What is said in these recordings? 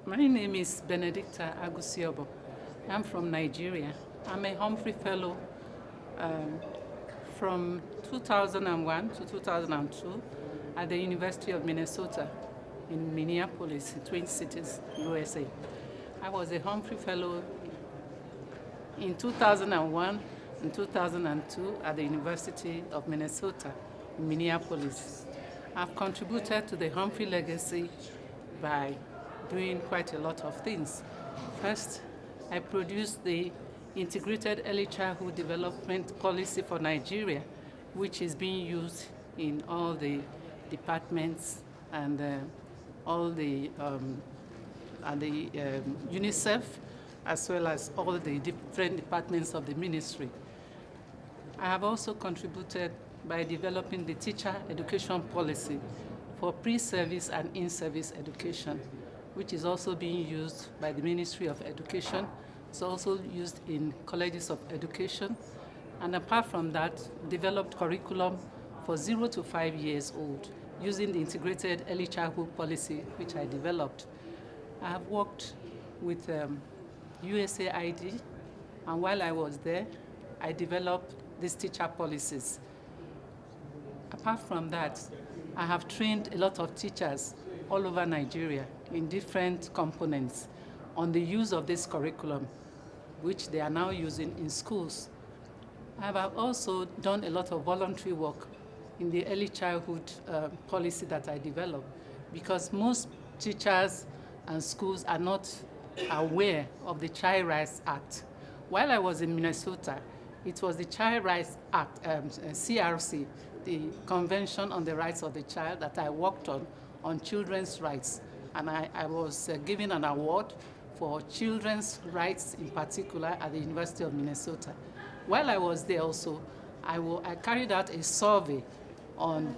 My name is Benedicta Agusiobo. I'm from Nigeria. I'm a Humphrey Fellow from 2001 to 2002 at the University of Minnesota in Minneapolis, Twin Cities, USA. I was a Humphrey Fellow in 2001 and 2002 at the University of Minnesota in Minneapolis. I've contributed to the Humphrey legacy by doing quite a lot of things. First, I produced the Integrated Early Childhood Development Policy for Nigeria, which is being used in all the departments and all the UNICEF, as well as all the different departments of the ministry. I have also contributed by developing the teacher education policy for pre-service and in-service education, which is also being used by the Ministry of Education. It's also used in colleges of education. And apart from that, developed curriculum for 0 to 5 years old using the Integrated Early Childhood Policy, which I developed. I have worked with USAID, and while I was there, I developed these teacher policies. Apart from that, I have trained a lot of teachers all over Nigeria in different components on the use of this curriculum, which they are now using in schools. I have also done a lot of voluntary work in the early childhood policy that I developed, because most teachers and schools are not aware of the Child Rights Act. While I was in Minnesota, it was the Child Rights Act, CRC, the Convention on the Rights of the Child, that I worked on children's rights. And I was given an award for children's rights in particular at the University of Minnesota. While I was there also, I carried out a survey on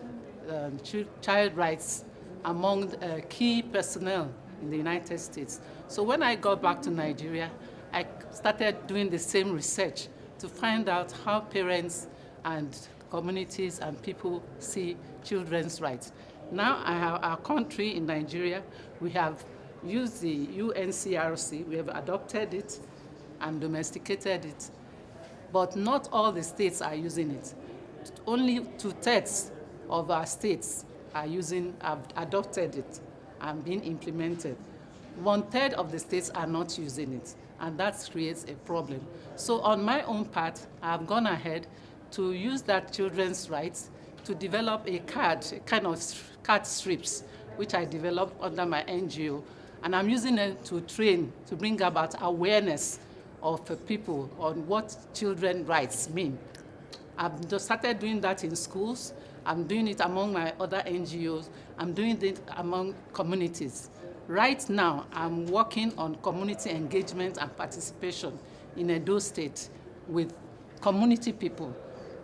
child rights among key personnel in the United States. So when I got back to Nigeria, I started doing the same research to find out how parents and communities and people see children's rights. Now, our country in Nigeria, we have used the UNCRC, we have adopted it and domesticated it, but not all the states are using it. Only 2/3 of our states have adopted it and been implemented. 1/3 of the states are not using it, and that creates a problem. So on my own part, I've gone ahead to use that children's rights to develop a kind of card strips, which I developed under my NGO. And I'm using them to train, to bring about awareness of people on what children's rights mean. I've just started doing that in schools. I'm doing it among my other NGOs. I'm doing it among communities. Right now, I'm working on community engagement and participation in Edo State with community people,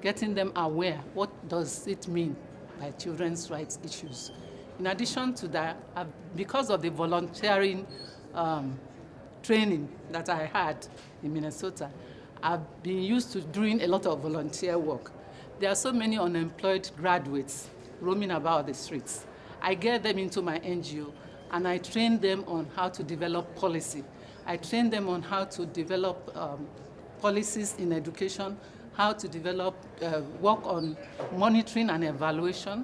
getting them aware what does it mean by children's rights issues. In addition to that, because of the volunteering training that I had in Minnesota, I've been used to doing a lot of volunteer work. There are so many unemployed graduates roaming about the streets. I get them into my NGO, and I train them on how to develop policy. I train them on how to develop policies in education, how to develop work on monitoring and evaluation.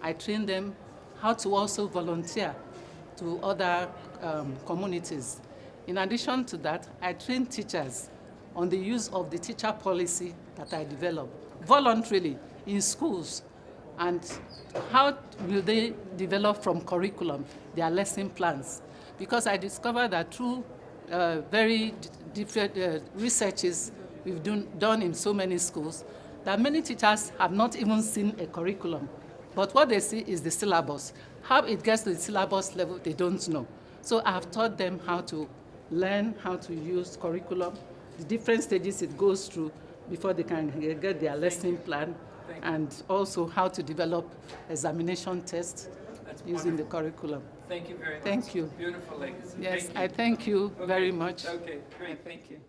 I train them how to also volunteer to other communities. In addition to that, I train teachers on the use of the teacher policy that I developed voluntarily in schools, and how will they develop from curriculum their lesson plans. Because I discovered that through very different researches we've done in so many schools, that many teachers have not even seen a curriculum. But what they see is the syllabus. How it gets to the syllabus level, they don't know. So I've taught them how to learn how to use curriculum, the different stages it goes through before they can get their lesson plan, and also how to develop examination tests using the curriculum. Thank you very much. Thank you. Beautiful legacy. Yes, Thank you. I thank you very much. Okay, great. Thank you.